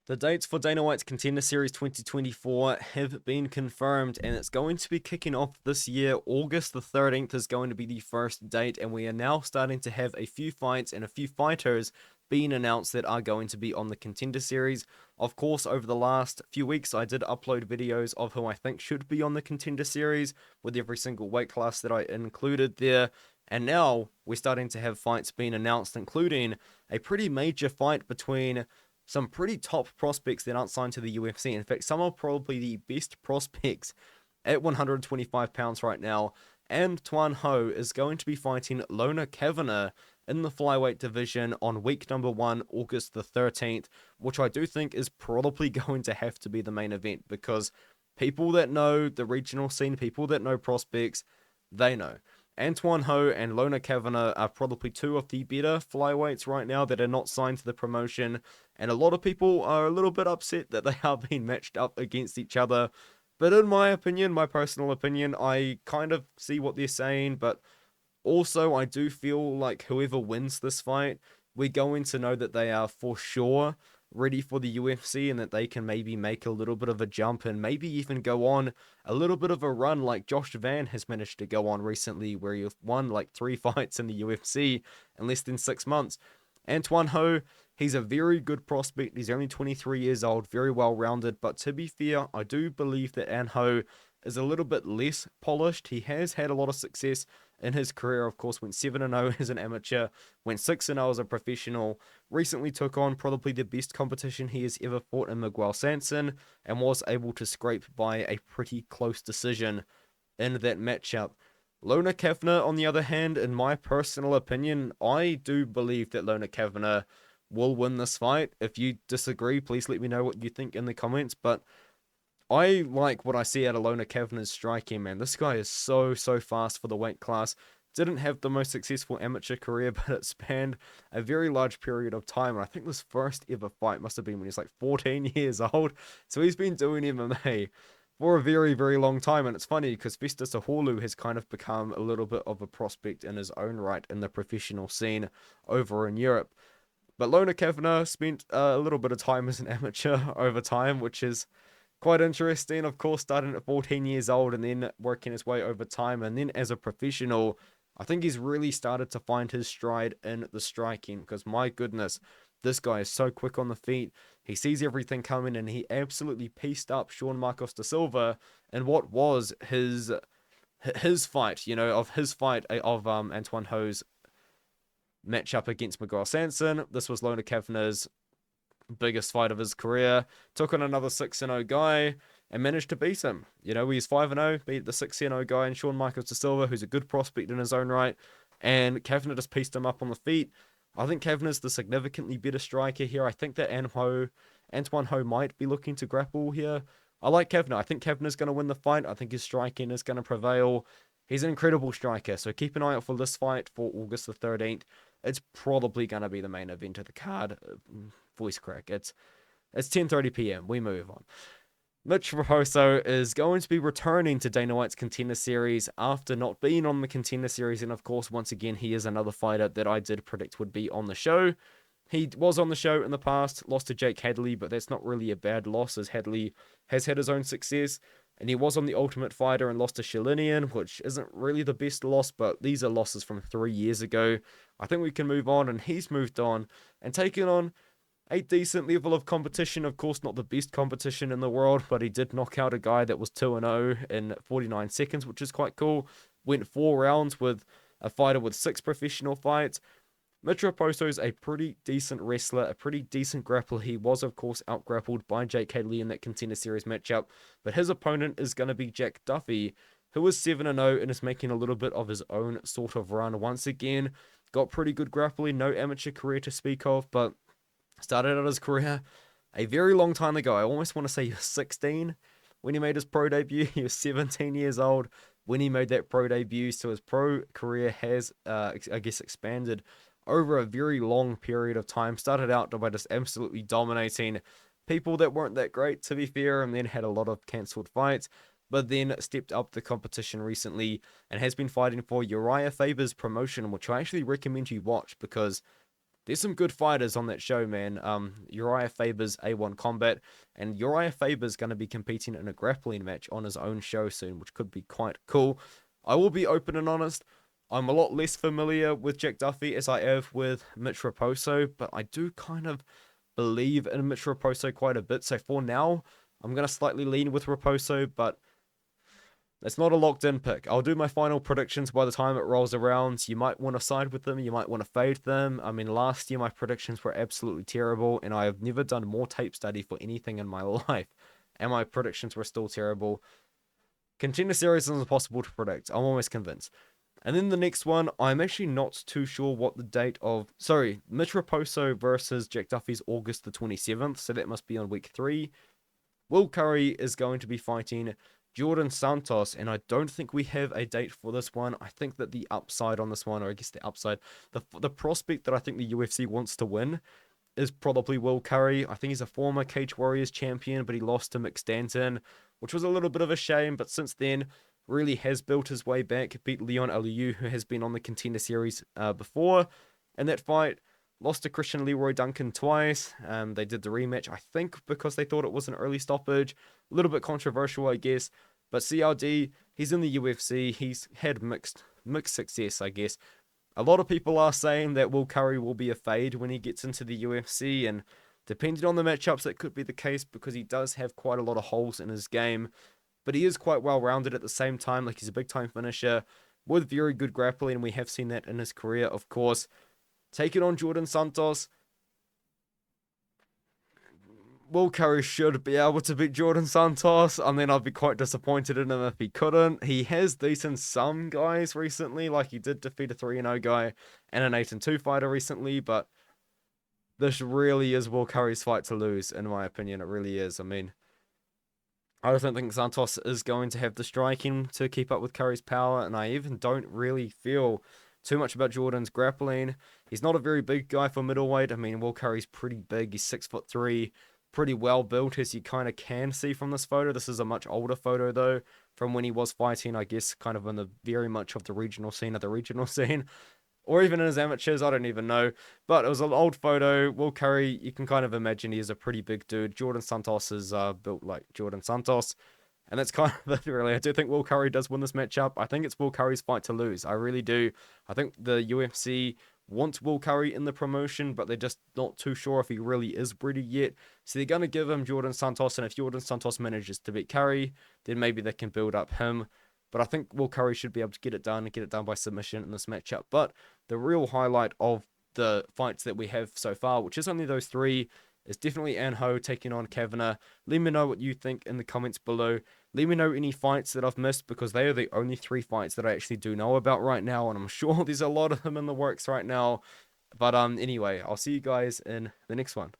The dates for Dana White's Contender Series 2024 have been confirmed, and it's going to be kicking off this year. August the 13th is going to be the first date, and we are now starting to have a few fights and a few fighters being announced that are going to be on the Contender Series. Of course, over the last few weeks, I did upload videos of who I think should be on the Contender Series with every single weight class that I included there. And now we're starting to have fights being announced, including a pretty major fight between some pretty top prospects that aren't signed to the UFC. In fact, some are probably the best prospects at 125 pounds right now. And Tuan Ho is going to be fighting Lona Kavanagh in the flyweight division on week number 1, August the 13th, which I do think is probably going to have to be the main event because people that know the regional scene, people that know prospects, they know. Antoine Ho and Lona Kavanagh are probably two of the better flyweights right now that are not signed to the promotion, and a lot of people are a little bit upset that they are being matched up against each other. But in my opinion, my personal opinion, I kind of see what they're saying, but also I do feel like whoever wins this fight, we're going to know that they are for sure ready for the UFC and that they can maybe make a little bit of a jump and maybe even go on a little bit of a run like Josh Van has managed to go on recently, where he won like 3 fights in the UFC in less than 6 months. Antoine Ho, he's a very good prospect. He's only 23 years old, very well rounded, but to be fair, I do believe that An Ho is a little bit less polished. He has had a lot of success in his career. Of course, went 7-0 as an amateur, went 6-0 as a professional, recently took on probably the best competition he has ever fought in Miguel Sanson, and was able to scrape by a pretty close decision in that matchup. Lona Kavanagh, on the other hand, in my personal opinion, I do believe that Lona Kavanagh will win this fight. If you disagree, please let me know what you think in the comments, but I like what I see out of Lona Kavanagh's striking, man. This guy is so fast for the weight class. Didn't have the most successful amateur career, but it spanned a very large period of time. And I think this first ever fight must have been when he was like 14 years old. So he's been doing MMA for a very long time. And it's funny because Festus Aholu has kind of become a little bit of a prospect in his own right in the professional scene over in Europe. But Lona Kavanagh spent a little bit of time as an amateur over time, which is quite interesting. Of course, starting at 14 years old and then working his way over time. And then as a professional, I think he's really started to find his stride in the striking because, my goodness, this guy is so quick on the feet. He sees everything coming and he absolutely pieced up Sean Marcos da Silva in what was his fight, of Antoine Ho's matchup against Miguel Sanson. This was Lona Kavanagh's biggest fight of his career. Took on another 6-0 guy and managed to beat him. He's 5-0, beat the 6-0 guy and Sean Marcos da Silva, who's a good prospect in his own right. And Kavanagh just pieced him up on the feet. I think Kavanagh's the significantly better striker here. I think that Antoine Ho might be looking to grapple here. I like Kavanagh. I think Kavanagh's going to win the fight. I think his striking is going to prevail. He's an incredible striker, so keep an eye out for this fight for August the 13th. It's probably going to be the main event of the card. Voice crack. It's 10:30 p.m. We move on. Mitch Raposo is going to be returning to Dana White's Contender Series after not being on the Contender Series, and of course, once again, he is another fighter that I did predict would be on the show. He was on the show in the past, lost to Jake Hadley, but that's not really a bad loss, as Hadley has had his own success. And he was on the Ultimate Fighter and lost to Shalinian, which isn't really the best loss, but these are losses from 3 years ago. I think we can move on, and he's moved on and taken on a decent level of competition. Of course, not the best competition in the world, but he did knock out a guy that was 2-0 in 49 seconds, which is quite cool. Went 4 rounds with a fighter with 6 professional fights. Mitch Raposo is a pretty decent wrestler, a pretty decent grappler. He was, of course, out-grappled by Jake Hadley in that Contender Series matchup, but his opponent is going to be Jack Duffy, who is 7-0 and is making a little bit of his own sort of run once again. Got pretty good grappling, no amateur career to speak of, but started out his career a very long time ago. I almost want to say he was 16 when he made his pro debut. He was 17 years old when he made that pro debut, so his pro career has, expanded over a very long period of time. Started out by just absolutely dominating people that weren't that great, to be fair, and then had a lot of cancelled fights, but then stepped up the competition recently and has been fighting for Uriah Faber's promotion, which I actually recommend you watch because there's some good fighters on that show, man. Uriah Faber's A1 Combat, and Uriah Faber's going to be competing in a grappling match on his own show soon, which could be quite cool. I will be open and honest. I'm a lot less familiar with Jack Duffy as I have with Mitch Raposo, but I do kind of believe in Mitch Raposo quite a bit. So for now, I'm going to slightly lean with Raposo, but it's not a locked in pick. I'll do my final predictions by the time it rolls around. You might want to side with them. You might want to fade them. I mean, last year my predictions were absolutely terrible, and I have never done more tape study for anything in my life. And my predictions were still terrible. Contender Series is impossible to predict. I'm almost convinced. And then the next one, I'm actually not too sure what the date of... Sorry, Mitch Raposo versus Jack Duffy's August the 27th, so that must be on week 3. Will Curry is going to be fighting Jordan Santos, and I don't think we have a date for this one. I think that the upside on this one, or I guess the upside, the prospect that I think the UFC wants to win is probably Will Curry. I think he's a former Cage Warriors champion, but he lost to Mick Stanton, which was a little bit of a shame, but since then really has built his way back, beat Leon Aliou, who has been on the Contender Series before, and that fight lost to Christian Leroy Duncan twice. They did the rematch, I think, because they thought it was an early stoppage. A little bit controversial, I guess. But CRD, he's in the UFC. He's had mixed success, I guess. A lot of people are saying that Will Curry will be a fade when he gets into the UFC, and depending on the matchups, that could be the case because he does have quite a lot of holes in his game. But he is quite well-rounded at the same time. Like, he's a big-time finisher with very good grappling, and we have seen that in his career, of course. Taking on Jordan Santos, Will Curry should be able to beat Jordan Santos. I mean, I'd be quite disappointed in him if he couldn't. He has beaten some guys recently, like he did defeat a 3-0 guy and an 8-2 fighter recently, but this really is Will Curry's fight to lose, in my opinion. It really is. I mean, I don't think Santos is going to have the striking to keep up with Curry's power, and I even don't really feel too much about Jordan's grappling. He's not a very big guy for middleweight. I mean, Will Curry's pretty big. He's 6'3", pretty well built, as you kind of can see from this photo. This is a much older photo, though, from when he was fighting, I guess, kind of in the very much of the regional scene, or even in his amateurs, I don't even know. But it was an old photo. Will Curry, you can kind of imagine he is a pretty big dude. Jordan Santos is built like Jordan Santos. And that's kind of it, really. I do think Will Curry does win this matchup. I think it's Will Curry's fight to lose. I really do. I think the UFC wants Will Curry in the promotion, but they're just not too sure if he really is ready yet. So they're going to give him Jordan Santos, and if Jordan Santos manages to beat Curry, then maybe they can build up him. But I think Will Curry should be able to get it done and get it done by submission in this matchup. But the real highlight of the fights that we have so far, which is only those 3, is definitely An Ho taking on Kavanagh. Let me know what you think in the comments below. Let me know any fights that I've missed, because they are the only 3 fights that I actually do know about right now, and I'm sure there's a lot of them in the works right now. But anyway, I'll see you guys in the next one.